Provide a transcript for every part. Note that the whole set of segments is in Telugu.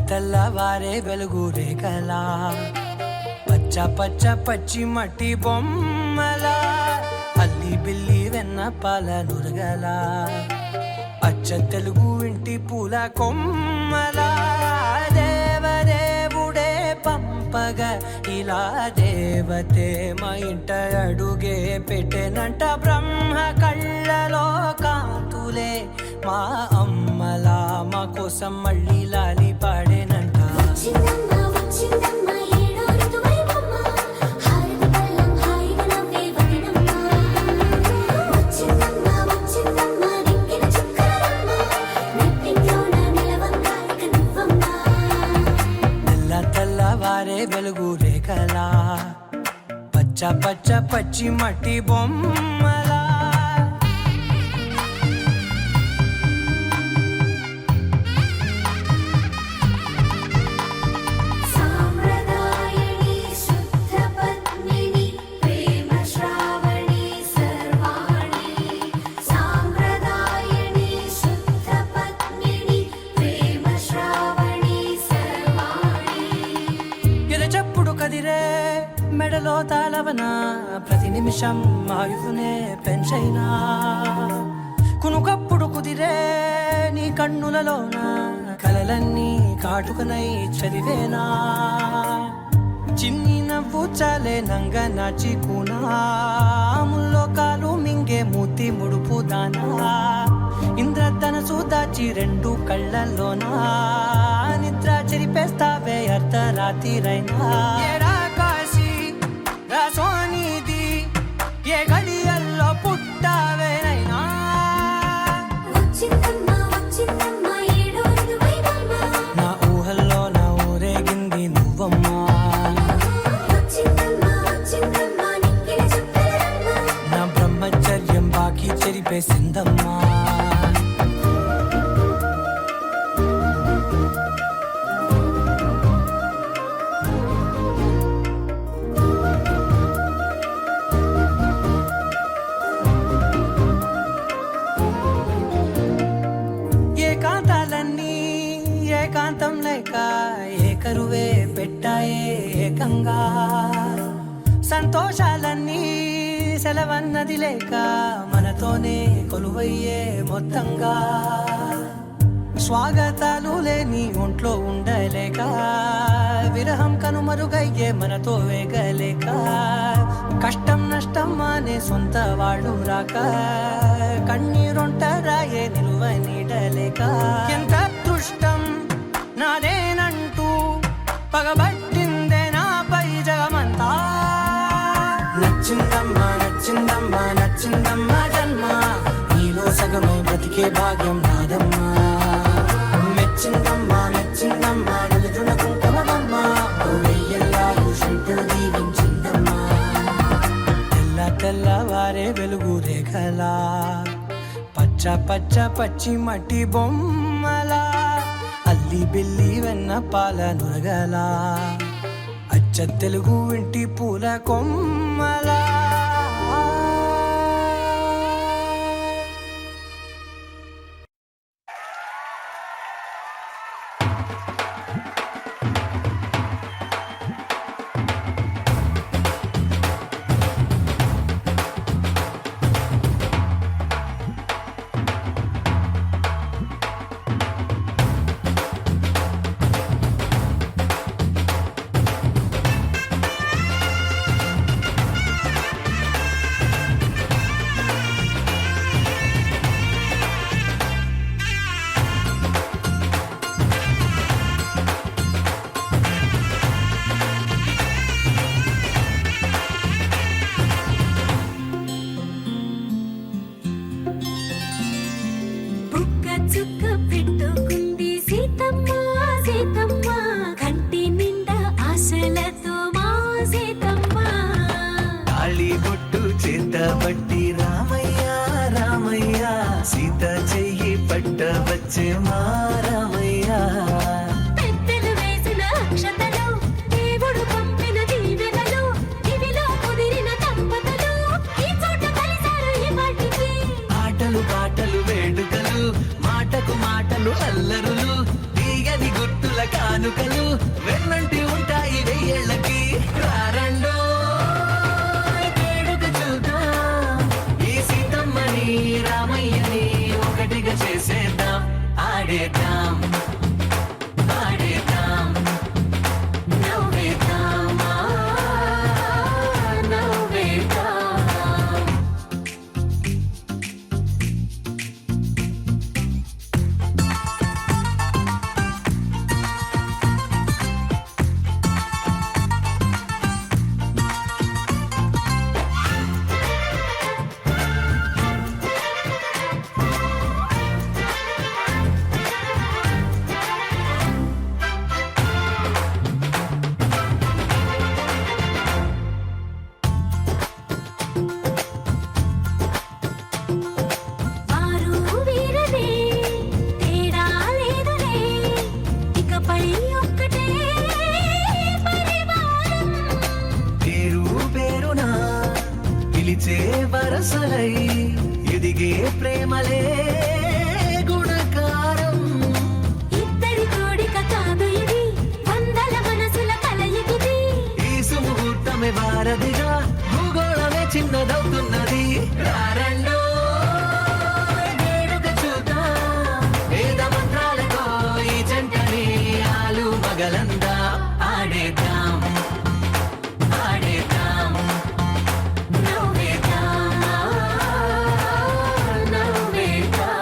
తెల్లవారే వెలుగు రేఖలా పచ్చ పచ్చ పచ్చి మట్టి బొమ్మలా అల్లి బిల్లి వెన్న పాల నురగలా అచ్చ తెలుగు ఇంటి పూల కొమ్మలా దేవదేవుడే పంపగా ఇలా దేవతే మా ఇంట అడుగే పెట్టెనంట బ్రహ్మ కళ్ళలో కాంతులే మా అమ్మలా మా కోసం మళ్ళీ లాలి పాడేనంట. వచ్చిందమ్మా పచ్చ పచ్చ పచ్చి మట్టి బొమ్మలా మెడలో తాళవన ప్రతి నిమిషం ఆయుధునే పెంచైనా కునుకప్పుడు కుదిరే నీ కన్నులలోన కలలన్నీ కాటుకనై చదివేనా చిన్ని నవ్వు చాలే నంగ నాచి కూనాముల్లో కాలు మింగే మూతి ముడుపు దానా ఇంద్రధనసు దాచి రెండు కళ్ళల్లోనా నిద్ర చెరిపేస్తావే అర్ధరాత్రిరైనా సోనిది ఏ గడియల్లో పుట్టావేనైనా నా ఊహల్లో నా ఊరేగింది నువ్వమ్మా నా బ్రహ్మచర్యం బాకీ చెరిపేసిందమ్మా ఏకాంతం లేక ఏకరువే పెట్టాయే ఏకంగా సంతోషాలన్నీ సెలవన్నది లేక మనతోనే కొలువయ్యే మొత్తంగా స్వాగతాలు లేని ఒంట్లో ఉండలేక విరహం కనుమరుగయ్యే మనతో వేగలేక కష్టం నష్టం అనే సొంత వాళ్ళు రాక కన్నీరొంటరాయే నిలువ నీడలేక ఎంత అదృష్టం నాదేనంటూ పగబట్టిందే నాపై జగమంతా నచ్చిందమ్మా నచ్చిందమ్మా నచ్చిందమ్మా జన్మ నీలో సగమై బ్రతికే భాగ్యం నాదమ్మా మెచ్చిందమ్మా మెచ్చిందమ్మా నిలుచున కుంకుమమ్మా వెయ్యల్లాలు శిల్పులు దీవించిందమ్మా తెల్ల తెల్లవారే వెలుగు రేఖలా పచ్చ పచ్చ పచ్చి మట్టి బొమ్మలా అల్లి బిల్లి వెన్న పాల నురగలా అచ్చ తెలుగు ఇంటి పూల కొమ్మలా బట్టి రామయ్య రామయ్య సీత చెయ్యి పట్ట వచ్చే మా రామయ్య పెద్దలు వేసిన అక్షతలు దేవుడు పంపిన దీవెనలు ఇవిలో కుదిరిన దంపతులు ఈ చోట కలిసారు ఈ వాటికి ఆటలు పాటలు వేడుకలు మాటకు మాటలు అల్లరులు తీయని గుర్తుల కానుకలు వెన్నంటి ఉంటాయి వెయ్యేళ్ళకి రారండో రామయ్యని ఒకటిగా చేసేద్దాం ఆడేద్దాం ఆడేద్దాం నవ్వేద్దాం నవ్వేద్దాం ప్రేమలే గుణకారం. ఇద్దరి కోడిక కాదు ఇది, వందల మనసుల కలయికిది. ఈ సుముహూర్తమే వారధిగా, భూగోళమే చిన్నదవుతున్నది. రారండో వేడుక చూద్దాం, వేద మంత్రాలతో ఈ జంటని ఆలు మగలందా ఆడేద్దాం, ఆడేద్దాం, నవ్వేద్దాం, నవ్వేద్దాం.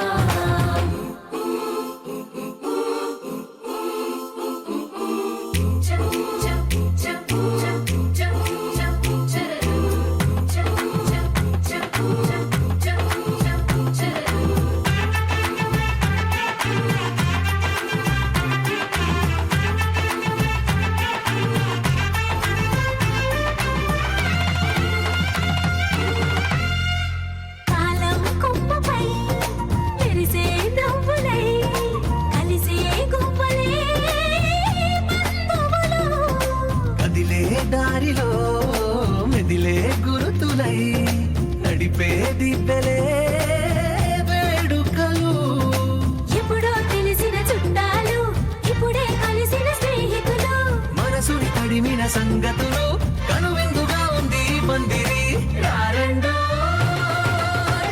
కాలం కొమ్మపై మెరిసే నవ్వులై, కలిసే గువ్వలే బంధువులు. కదిలే దారిలో మెదిలే గురుతులై, నడిపే దిబ్బెలే వేడుకలు. ఎప్పుడో తెలిసిన చుట్టాలు, ఇప్పుడే కలిసిన స్నేహితులు. మనసుని తడిమిన సంగతులు, కనువిందుగా ఉంది ఈ పందిరి. రారండో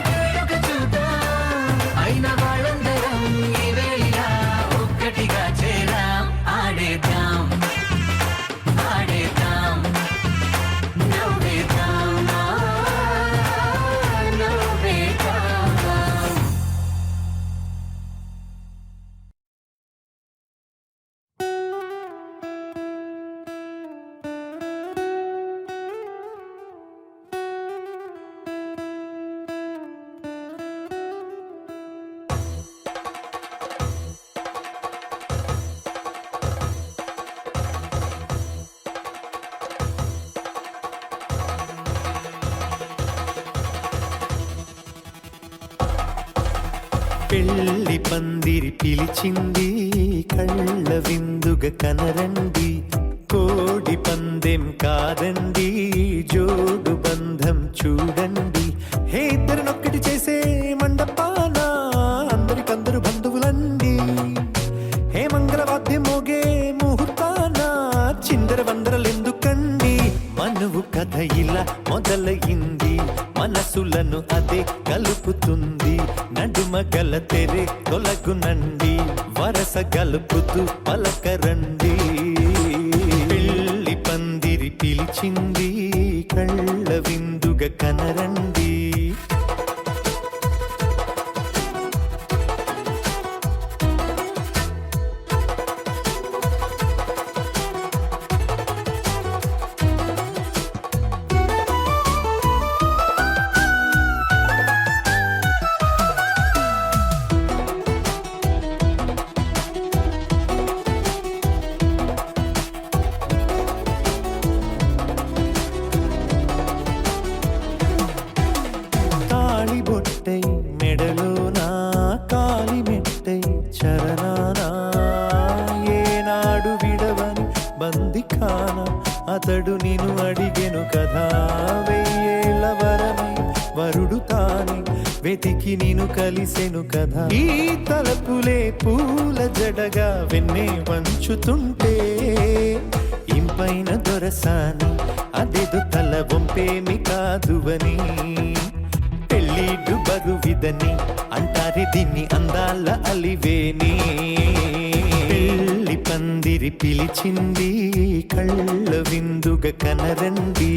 వేడుక చూద్దాం, అయిన వాళ్ళందరం ఈ వేళ ఒక్కటిగా చేరాం. ఆడేద్దాం, ఆడేద్దాం, నవ్వేద్దాం, నవ్వేద్దాం. పెళ్లి పందిరి పిలిచింది, కళ్ళ విందుగా కనరండి. కోడి పందెం కాదండి, జోడు బంధం చూడండి. హే ఇద్దరినొక్కటి చేసే మండపాన అందరికందరు బంధువులండి. హే మంగళవాద్యం మోగే ముహూర్తాన చిందర వందరలెందుకండి. మనువు కథ ఇలా మొదలయింది, మనసులను అదే కలుపుతుంది. నడుమ గల తెరే తొలగునండి, వరస గలుపుతూ పలకరండి. పెళ్లి పందిరి పిలిచింది, కళ్ళ విందుగా కనరండి. తాళి బొట్టై మెడలోనా, కాలి మెట్టై చరణానా. ఏనాడు విడవని బందిఖాన అతడు నిన్ను అడిగెను కదా. వెయ్యేళ్ళ వరమై వరుడు తానే వెతికి నిన్ను కలిసెను కదా. ఈ తలపులే పూల జడగా వెన్నే వంచుతుంటే, ఇంపైన దొరసాని అదేదో తల వంపేమి కాదువని. పెళ్ళిడు బరువిదని అంటారే దీన్ని అందాల అలివేని. పెళ్లి పందిరి పిలిచింది, కళ్ళ విందుగా కనరండి.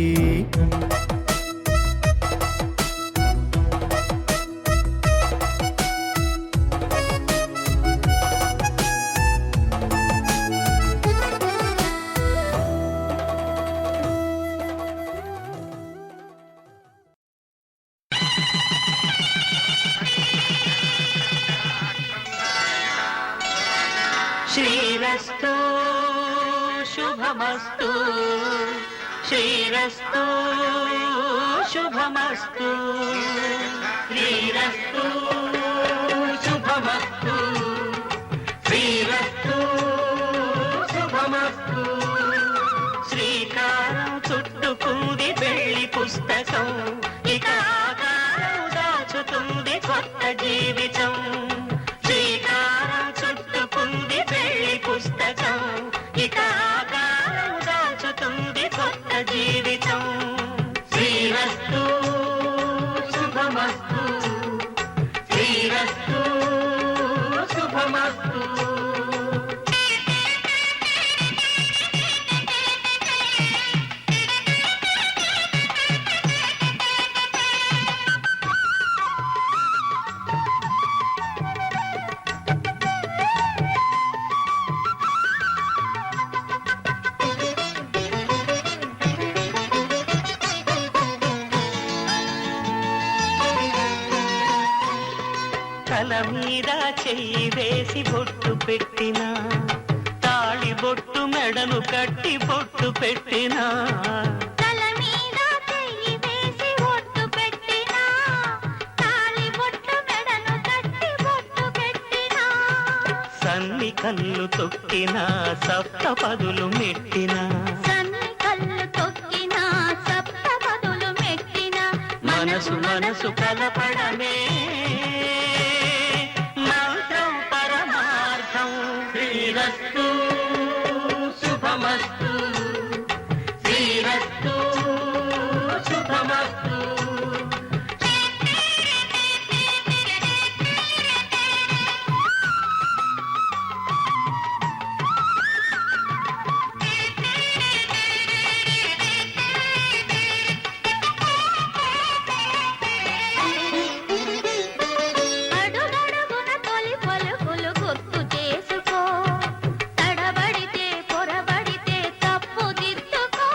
శ్రీరస్తు శుభమస్తు, శ్రీరస్తు శుభమస్తు, శ్రీరస్తు శుభమస్తు, శ్రీరస్తు శుభమస్తు. శ్రీకారం చుట్టుకుంది పెళ్లి పుస్తకం, ఇక ఆకారం దాచుతుంది కొత్త చెయ్యి వేసి బొట్టు పెట్టినా తాళి బొట్టు మెడను కట్టి బొట్టు పెట్టినా తల మీద చెయ్యి వేసి ఒట్టు పెట్టినా తాళి బొట్టు మెడను కట్టి బొట్టు పెట్టినా సన్ని కళ్ళు తొక్కినా సప్త పదులు మెట్టినా సన్ని కళ్ళు తొక్కినా సప్త పదులు మెట్టినా మనసు మనసు కలపడమే మంత్రం పరమార్థం శ్రీరస్తు శుభమస్తు శ్రీరస్తు శుభమస్తు అడుగడుగున తొలి పలుకులు గుర్తు చేసుకో తడబడితే పొరబడితే తప్పు దిద్దుకో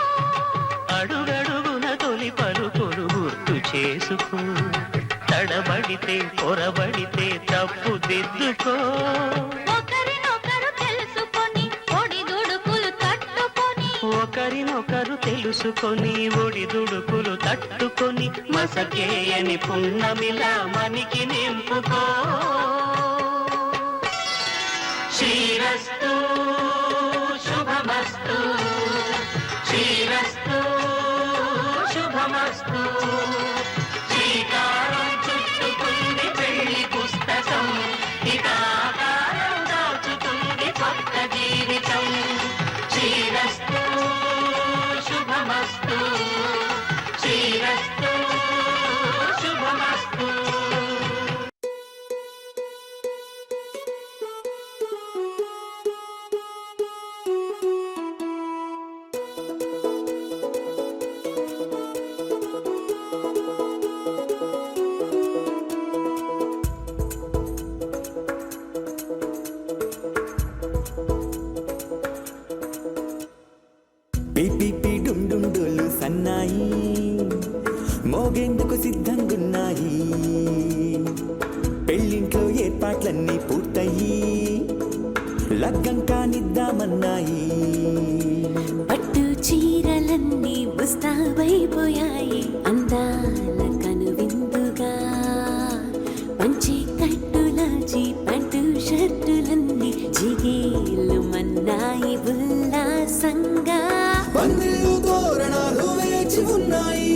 అడుగడుగున తొలి పలుకులు గుర్తు చేసుకో తడబడితే పొరబడితే తప్పు దిద్దుకో ఒకరినొకరు తెలుసుకొని ఒడిదుడుకులు తట్టుకొని ఒకరినొకరు తెలుసుకొని ఒడిదుడుకులు తట్టుకొని మసకేయని పున్నమిలా మనికి నింపుకో శ్రీరస్తు శుభమస్తు శ్రీరస్తు శుభమస్తు శ్రీకారం చుట్టుకుంది పెళ్లి పుస్తకం ఇక ఆకారం దాచుతుంది కొత్త జీవితం శ్రీరస్తు శుభమస్తు శ్రీరస్తు శుభమస్తు పిపి డుండుండులు సన్నాయి మోగేందుకు సిద్ధంగున్నాయి పెళ్ళింట్లో ఏర్పాట్లన్నీ పూర్తయి లగ్గం కానిద్దామన్నాయి పట్టు చీరలన్నీ ముస్తాబైపోయాయి అందాల కనువిందుగా పంచి కట్టులాచి పంటు షర్టులన్నీ జిగేలు మన్నాయి ఉల్లాసంగా పందిళ్ళు తోరణాలు వేచి ఉన్నాయి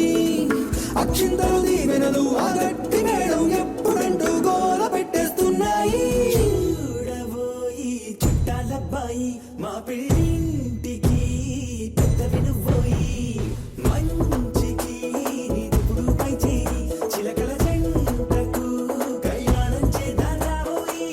అక్షింతలు దీవెనలు ఆ గట్టి మేడం ఎప్పుడంటూ గోల పెట్టేస్తున్నాయి చూడబోయి చుట్టాలబ్బాయి మా పెళ్ళింటికి పెద్ద వినుబోయి మంచికి నిప్పుడు పై చేయి చిలకల జంటకు కళ్యాణం చేద్దాం రాబోయి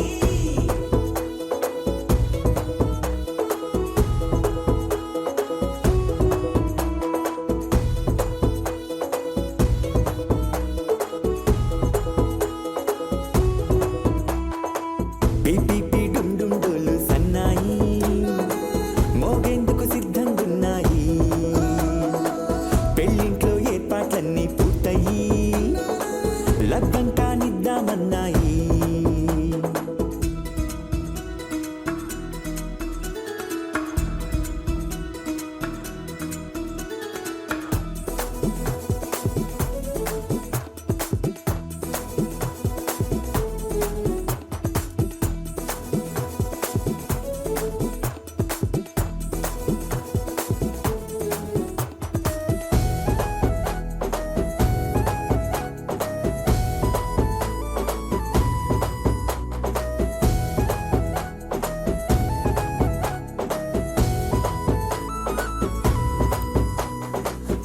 పిపి డుండుండులు సన్నాయి మోగేందుకు సిద్ధంగున్నాయి పెళ్ళింట్లో ఏర్పాట్లన్నీ పూర్తయి లగ్గం కానిద్దామన్నాయి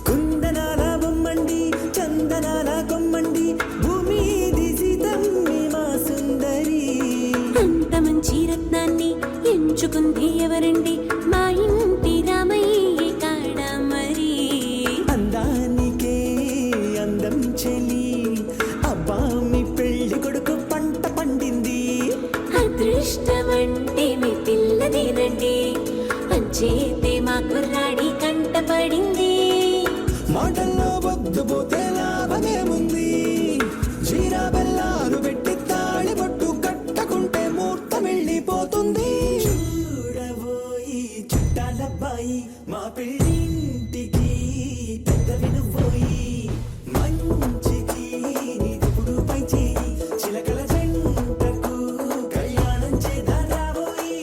కుందనాల బొమ్మండి చందనాల కొమ్మండి భూమి దిశితమ్మి మా సుందరి అంత మంచి రత్నాన్ని ఎంచుకుంది ఎవరండి మా ఇంటి రామయ్య కాడ మరి అందానికే అందం చెలి అబ్బా మీ పెళ్లి కొడుకు పంట పండింది అదృష్టమంటే మీ పిల్లదేనండి అంచేతే మా కుర్రాడి కంటపడింది మాటల్లో బొద్దుపోతే లాభమేముంది జీరా బెల్లాలు పెట్టి తాళి బొట్టు కట్టకుంటే పెళ్ళింటికి పెద్దవి నువ్వోయి మంచికి నీదిప్పుడు పై చేయి చిలకల జంటకు కళ్యాణం చేద్దాం రాబోయి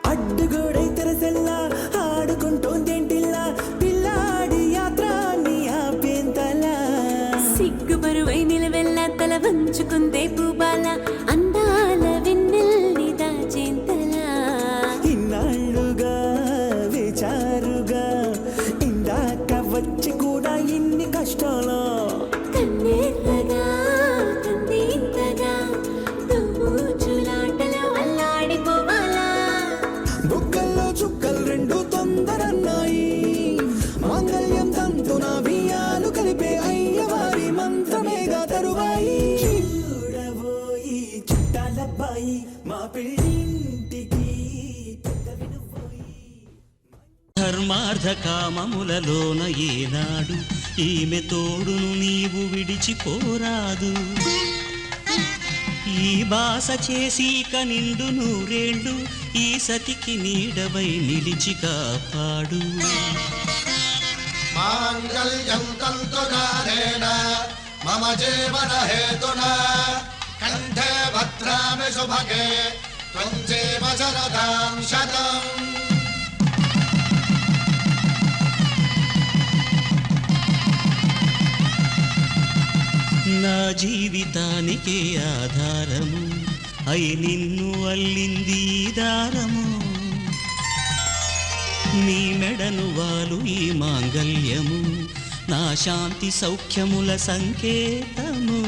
అడ్డుగోడై తెరసెల్లా ఆడుకుంటోందేంటిల్లా పిల్లాడి యాత్ర నీ ఆపేంతలా సిగ్గు బరువై నిలవెల్లా తల వంచుకుందే పూబాల అందాల వెన్నెల్ని దాచేంతలా ఇన్నాళ్ళుగా వేచారుగా ఇందాక వచ్చి కూడా ఇన్ని కష్టాలు కన్నెర్రగా కందింతగా దుమ్ముచులాటలో అల్లాడిపోవాలా బుగ్గల్లో చుక్కలు రెండు తొందరన్నాయి మాంగళ్యం తంతున బియ్యాలు కలిపే అయ్యవారి మంత్రమేగా తరువాయి చూడబోయి చుట్టాలబ్బాయి మా పెళ్ళింటికి పెద్దవి నువ్వోయి ధర్మార్థ కామములలోన ఏనాడు ఈమె తోడును నీవు విడిచిపోరాదు ఈ బాస చేసి నిండు నూరేళ్ళు ఈ సతికి నీడవై నిలిచి కాపాడు మాంగళ్యం తంతునానేన మమ జీవన హేతునా కంఠే భద్రామి శుభగే త్వం జీవ శరదాం శతం నా జీవితానికే ఆధారము అయి నిన్ను అల్లింది ఈ దారము నీ మెడను వాలు ఈ మాంగళ్యము నా శాంతి సౌఖ్యముల సంకేతము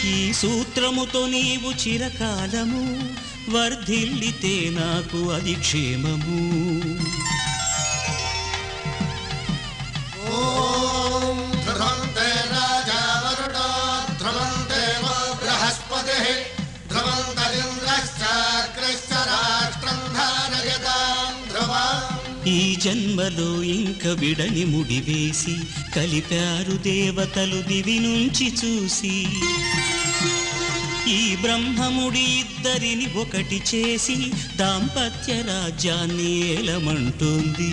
ఈ సూత్రముతో నీవు చిరకాలము వర్ధిల్లితే నాకు అది క్షేమము ఓం ధ్రువంతే రాజా వరుణో ధ్రువంతే బృహస్పతి ధ్రువంతరింద్రశ్చాగ్రశ్చ రాష్ట్రం ధారయతాం ధ్రువం ఈ జన్మలో ఇంక విడని ముడివేసి కలిపారు దేవతలు దివి నుంచి చూసి ఈ బ్రహ్మముడి ఇద్దరిని ఒకటి చేసి దాంపత్య రాజ్యాన్ని ఏలమంటుంది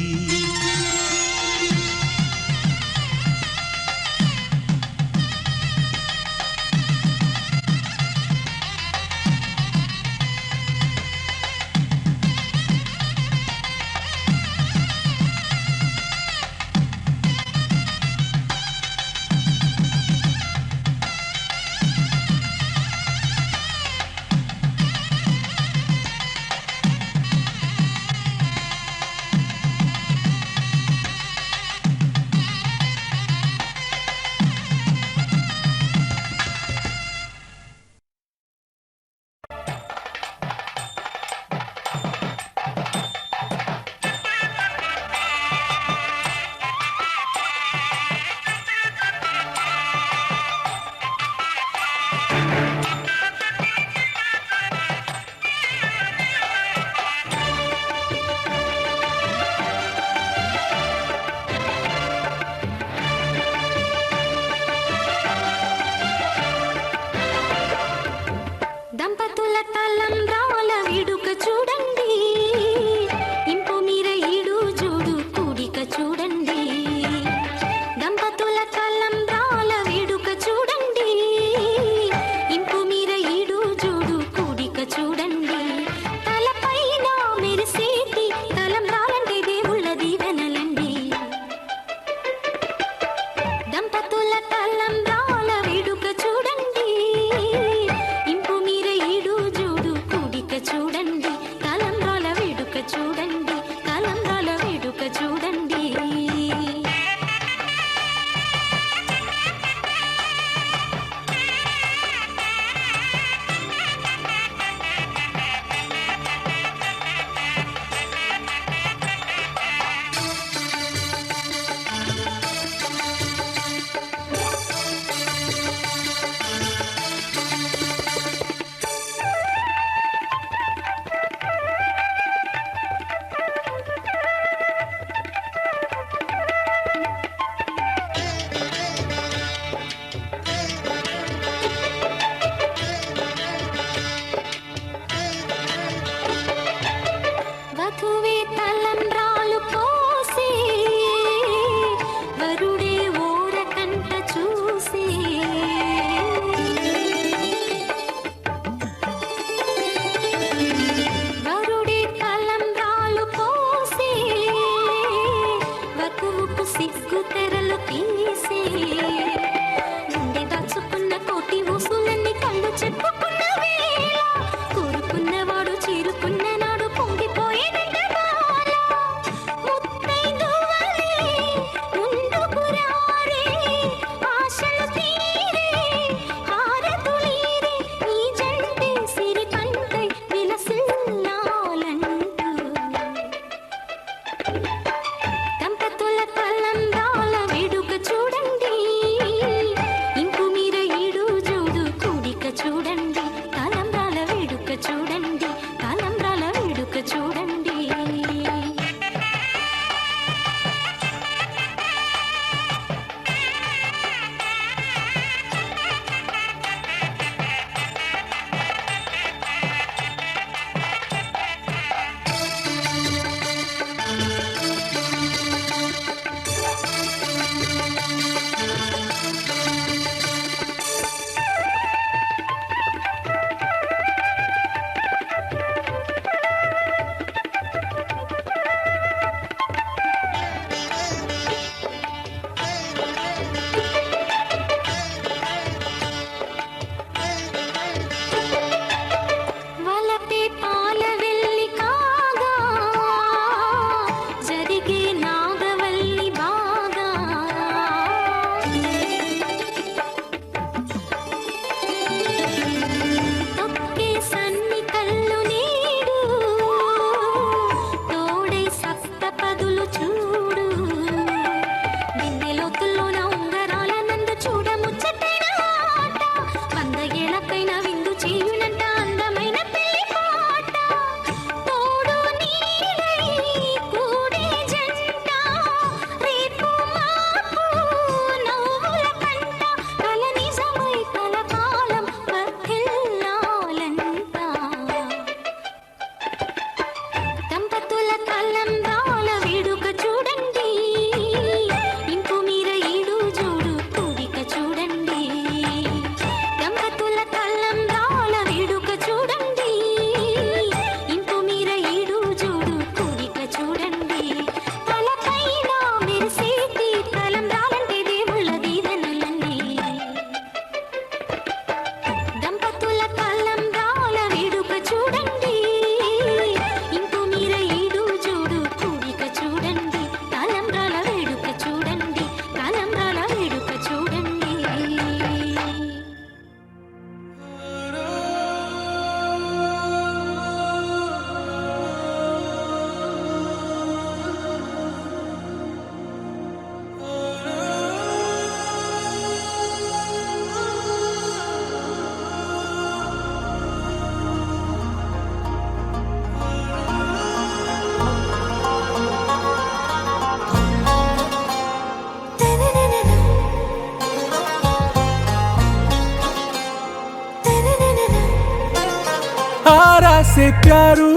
ఆరా సే ప్యారు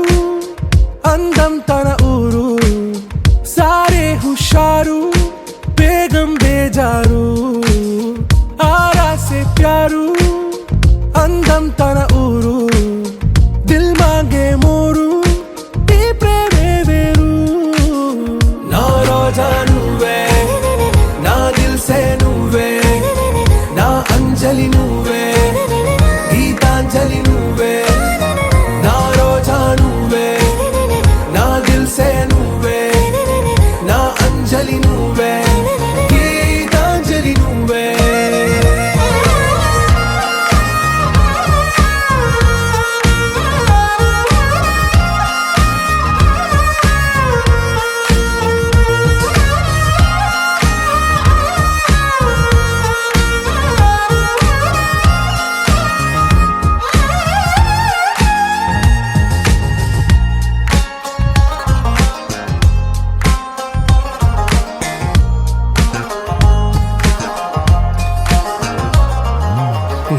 అందం తన ఊరు సారే హుషారు బేగం బేజారు ఆరా సే ప్యారు అందం తన ఊరు దిల్ మాంగే మోరు ఈ ప్రేమే వేరు నా రోజా నువ్వే నా దిల్ సే నువ్వే నా అంజలి నువ్వే గీతాంజలి నువ్వే నా రోజా నువ్వే నా దిల్ సే నువ్వే నా అంజలి నువ్వే గీతాంజలి నువ్వే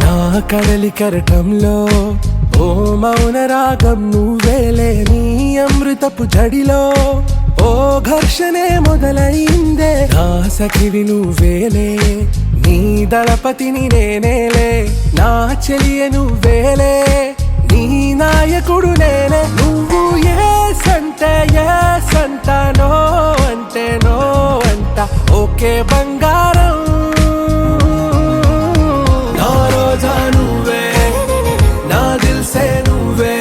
నా కడలి కరటంలో ఓ మౌన రాగం నువ్వేలే నీ అమృతపు జడిలో ఓ ఘర్షణే మొదలైందే నా సఖివి నువ్వేలే నీ దళపతిని నేనేలే నా చెలియ నువ్వేలే నీ నాయకుడు నేనే నువ్వు ఏ సంట నో అంటే నో అంట ఓకే బంగారం నా రోజా నువ్వే నా దిల్ సే నువ్వే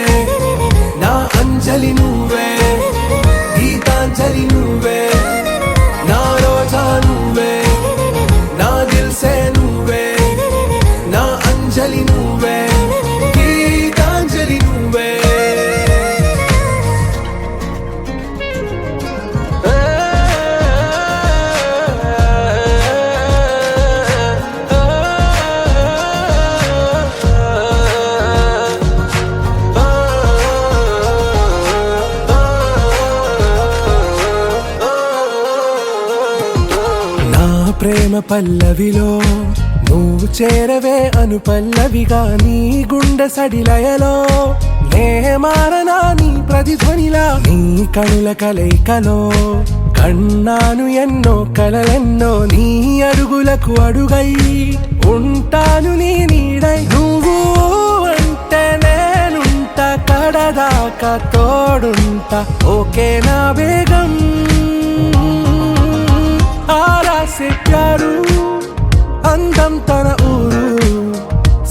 నా అంజలి నువ్వే గీతాంజలి నువ్వే నా రోజా నువ్వే నా దిల్ సే నువ్వే నా అంజలి నువ్వే గీతాంజలి నువ్వే నా ప్రేమ పల్లవిలో నువ్వు చేరవే అను పల్లవిగా నీ గుండె సడిలయలో నే మారనా నీ ప్రతిధ్వనిలా నీ కనుల కలయికలో కన్నాను ఎన్నో కలలెన్నో నీ అడుగులకు అడుగై ఉంటాను నీ నీడై నువ్వు అంటే నేనుంట కడదాకా తోడుంటా ఓకే నా బేగం ఆరా సే ప్యారు అందం తన ఊరు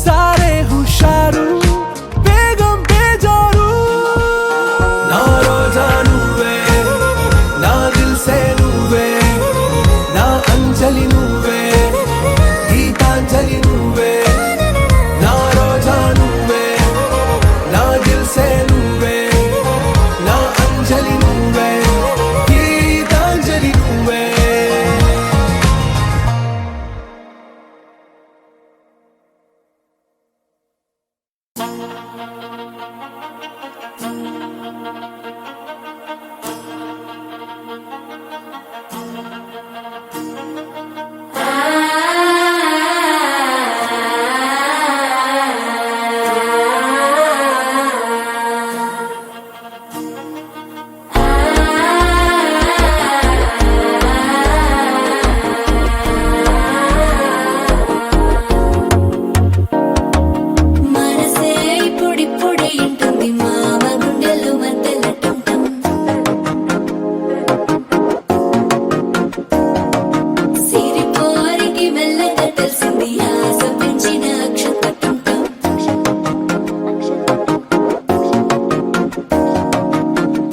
సారే హుషారు బేగం బేజారు నా రోజా నువ్వే నా దిల్ సే నువ్వే నా అంజలి నువ్వే గీతాంజలి నువ్వే నా రోజా నువ్వే నా దిల్ సే నువ్వే నా అంజలి నువ్వే గీతాంజలి నువ్వే మనసే ఇప్పుడిప్పుడే ఇంటుంది మామ గుండెలు మధ్యలటం సిరిపోరికి మెల్లగా తెలిసింది ఆశ పెంచిన అక్షతటం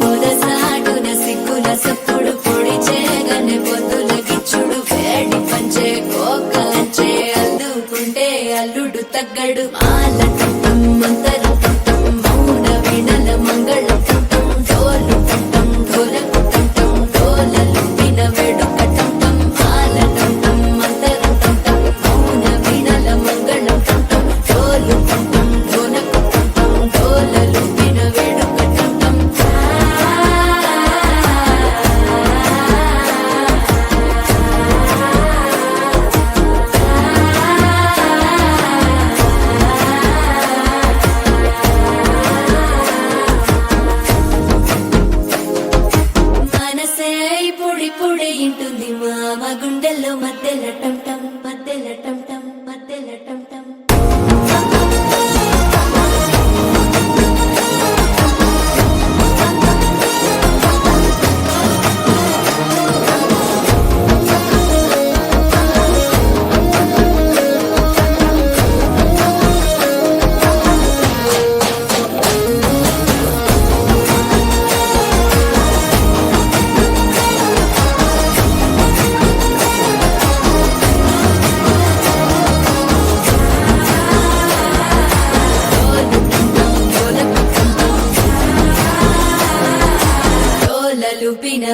పొదసాటున సిగ్గుల సప్పుడు పొడి చేయగానే పొద్దుల గిచ్చుడు వేడి పంచే కోకలంచే అల్లుకుంటే అల్లుడు తగ్గడు మాలటం మంతరం టం మౌన వినల మంగళం టం డోలు టం ఢోలకు టం డోలలు విన వేడుకటం టం మాలటం మంతరం టం మౌన వినల మంగళం టం డోలు టం ఢోలకు టం డోలలు విన వేడుకటం టం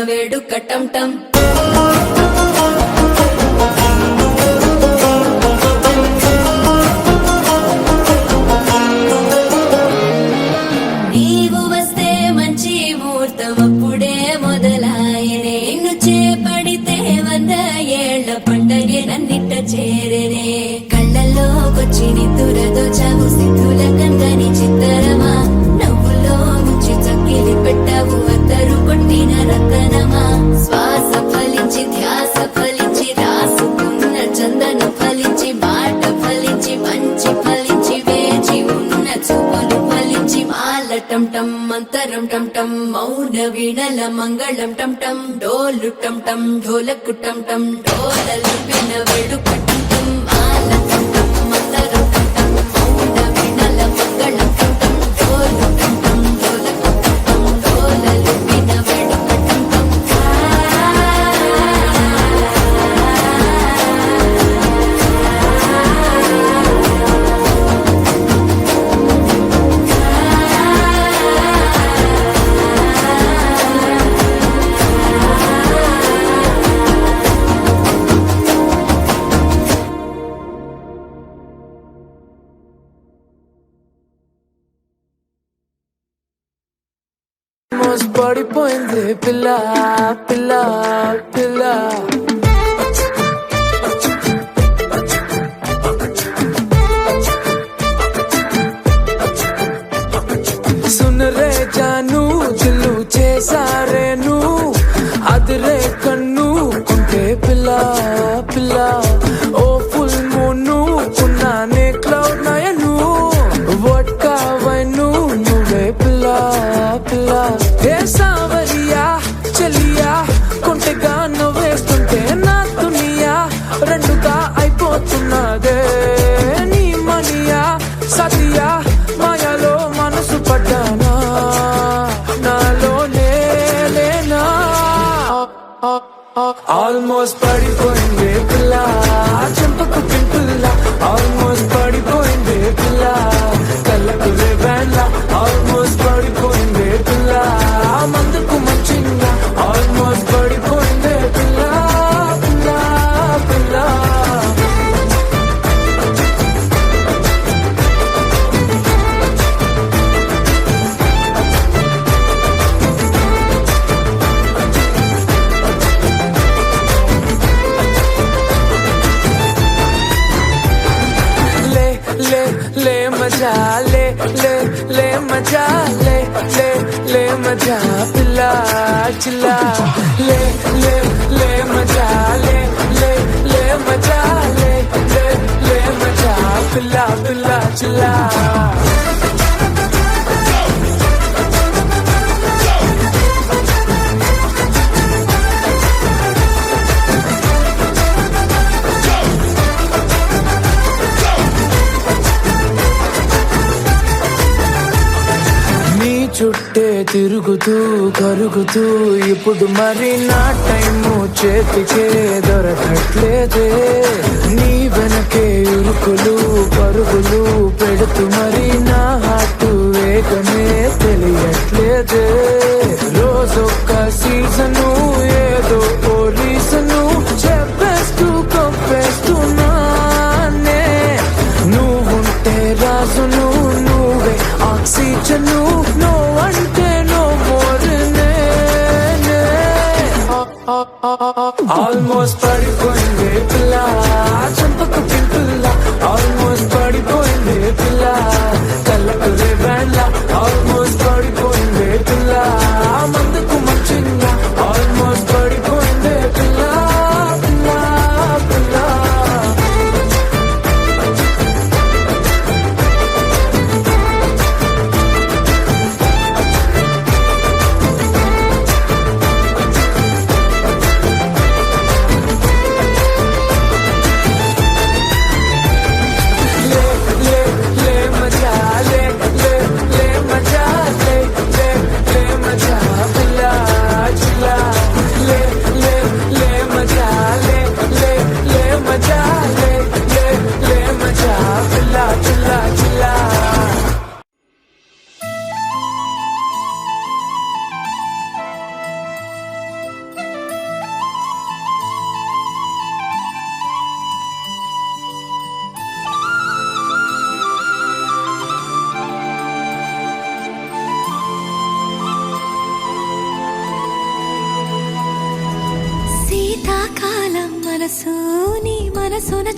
వేడుక టం టం నీవు వస్తే మంచి ముహూర్తం అప్పుడే మొదలాయనే నిన్ను చేపడితే 100 ఏళ్ల పండగే నన్నిట్ట చేరేనే కళ్ళల్లోకొచ్చి నిద్దురదోచావు సిద్ధుల కందని చిత్తరమా నవ్వులో ముంచి చక్కిలి పెట్టావు అద్దరు కొట్టిన రతనమా శ్వాస ఫలించి ధ్యాస ఫలించి రాసుకున్న చందను ఫలించి మాట ఫలించి మంచి ఫలించి వేచి ఉన్న చూపులు ఫలించి మాల టం టం మంతరం టం టం మౌన వీణల మంగళం టం టం డోలు టం టం ఢోలకు టం టం డోలలు విన వేడుక టం టం మాల టం టం మంతరం టం టం మౌన వీణల మంగళం టం టం డోలు టం టం ఢోలకు టం టం డోలలు విన వేడుక టం టం పడిపోయింది పిల్ల పిల్ల పిల్ల सुन रे जानू दिल्लू చేసారేను అదిరే కన్ను కుంటే పిల్ల పిల్ల ఓ ఫుల్ మూను కున్నానే క్లౌడ్ నయను వడ్కా వైను నువ్వే పిల్ల పిల్ల ఏ సావరియా చెలియా కొంటెగా నవ్వేస్తుంటే నా దునియా రెండుగా అయిపోతున్నదే నీ మనియా సతియా మాయలో మనసు పడ్డానా నాలోనే లేనా ఆల్మోస్ట్ పడిపోయింది పిల్ల చెంపకు పింపుల్ల ఆల్మోస్ట్ పడిపోయింది పిల్ల కళ్ళకు రేబాన్లా ఆల్మోస్ట్ పడిపోయింది పిల్ల మందుకు మంచిగా ఆల్మోస్ట్ పడిపోయింది పిల్ల పిల్ల పిల్ల ले मजा ले मजा ले मजा पिल्ला चिल्ला ले मजा ले मजा ले मजा पिल्ला पिल्ला चिल्ला చుట్టే తిరుగుతూ కరుగుతూ ఇప్పుడు మరి నా టైము చేతికే దొరకట్లేదే నీ వెనకే ఇరుకులు పరుగులు పెడుతూ మరి నా హార్ట్ వేగమే తెలియట్లేదే రోజొక్క సీజను ఏదో ఓ రీజను చెప్పేస్తూ కప్పేస్తున్నానే నువ్వుంటే రాజును నువ్వే ఆక్సిజను నో అంటే నో మోర్ ఆల్మోస్ట్ పడిపోయింది పిల్ల చెంపకు పింపుల్ల ఆల్మోస్ట్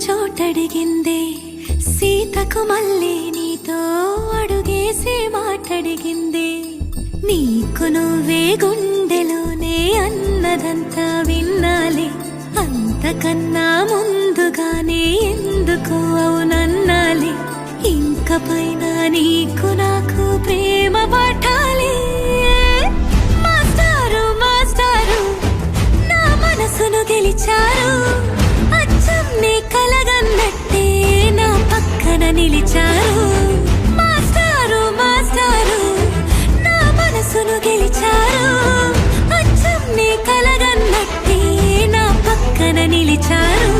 చోటడిగిందే సీతకు మళ్ళీ నీతో అడుగేసి మాటడిగిందే నీకు నువ్వే గుండెలోనే అన్నదంతా విన్నాలే అంతకన్నా ముందుగానే ఎందుకు అవునన్నాలే ఇంక పైన నీకు నాకు ప్రేమ పట్టాలి మాస్టారు మాస్టారు నా మనసును గెలిచారు అచ్చం నీ కలగన్నట్టే నా పక్కన నిలిచారు మాస్టారు మాస్టారు నా మనసును గెలిచారు అచ్చం నీ కలగన్నట్టే నా పక్కన నిలిచారు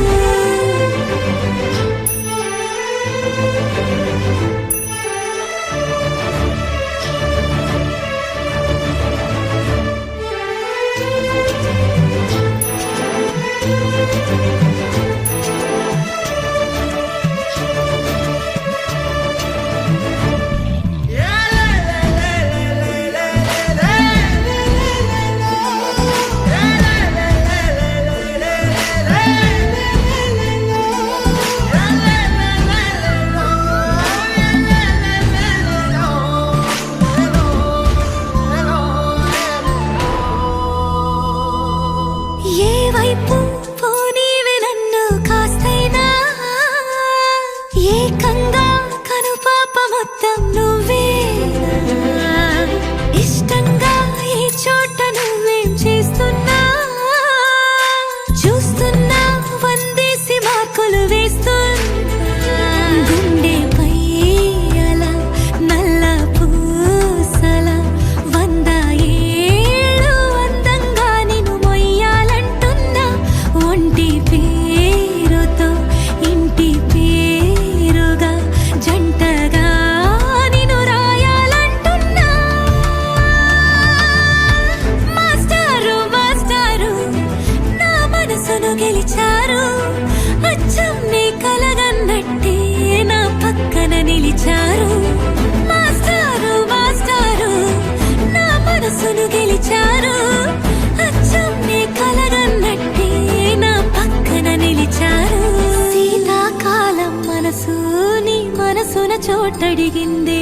చోటడిగిందే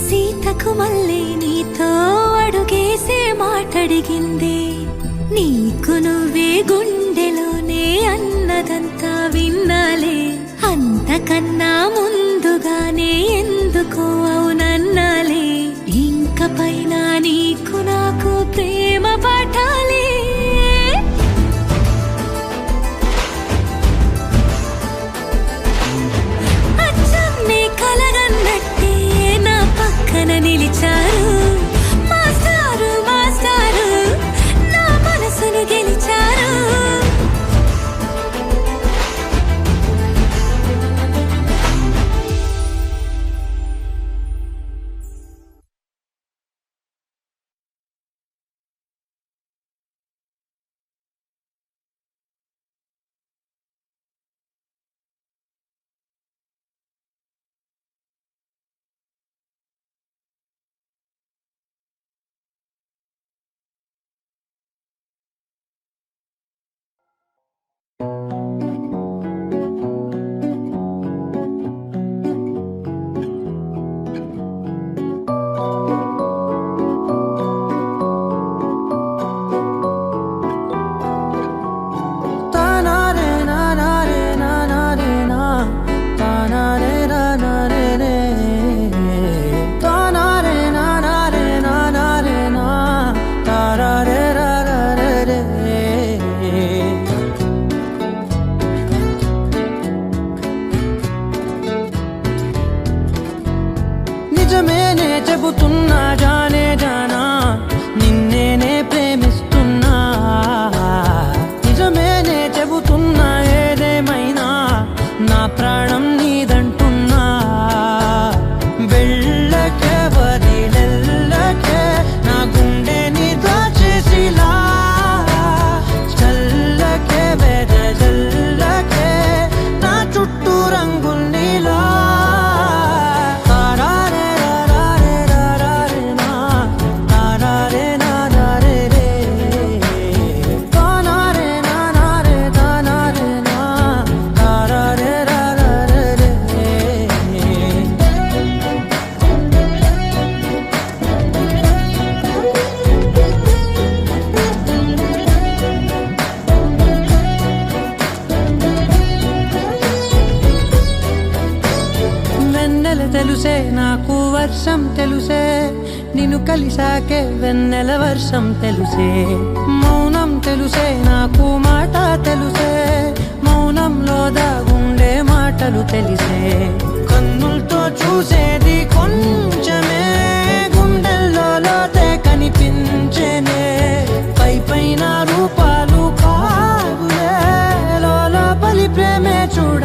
సీతకు మళ్ళీ నీతో అడుగేసే మాటడిగిందే నీకు నువ్వే గుండెలోనే అన్నదంతా విన్నాలే అంతకన్నా ముందుగానే ఎందుకు అవునన్నాలే ఇంక పైన నీకు నాకు ప్రేమ పట్టాలి నిలిచారు మాస్టారు మాస్టారు నా మనసును గెలిచారు చెబుతున్నా జానే జానా నిన్నేనే ప్రేమిస్తున్నా నిజమేనే చెబుతున్నా ఏదేమైనా నా ప్రాణం నీదంటున్నా వెళ్ళకే వదిలెల్లకే నా గుండెని దాచేసిలా చల్లకే వెదజల్లకే నా చుట్టూ రంగుల్నిలా తారారే రారే రారే నా తెలుసే నాకు వర్షం తెలుసే నిన్ను కలిసాకే వెన్నెల వర్షం తెలుసే మౌనం తెలుసే నాకు మాట తెలుసే మౌనంలో దాగుండే మాటలు తెలిసే కన్నులతో చూసేది కొంచెమే గుండెల్లో లోతే కనిపించేనే పై పైన రూపాలు కాదులే లోపలి ప్రేమే చూడ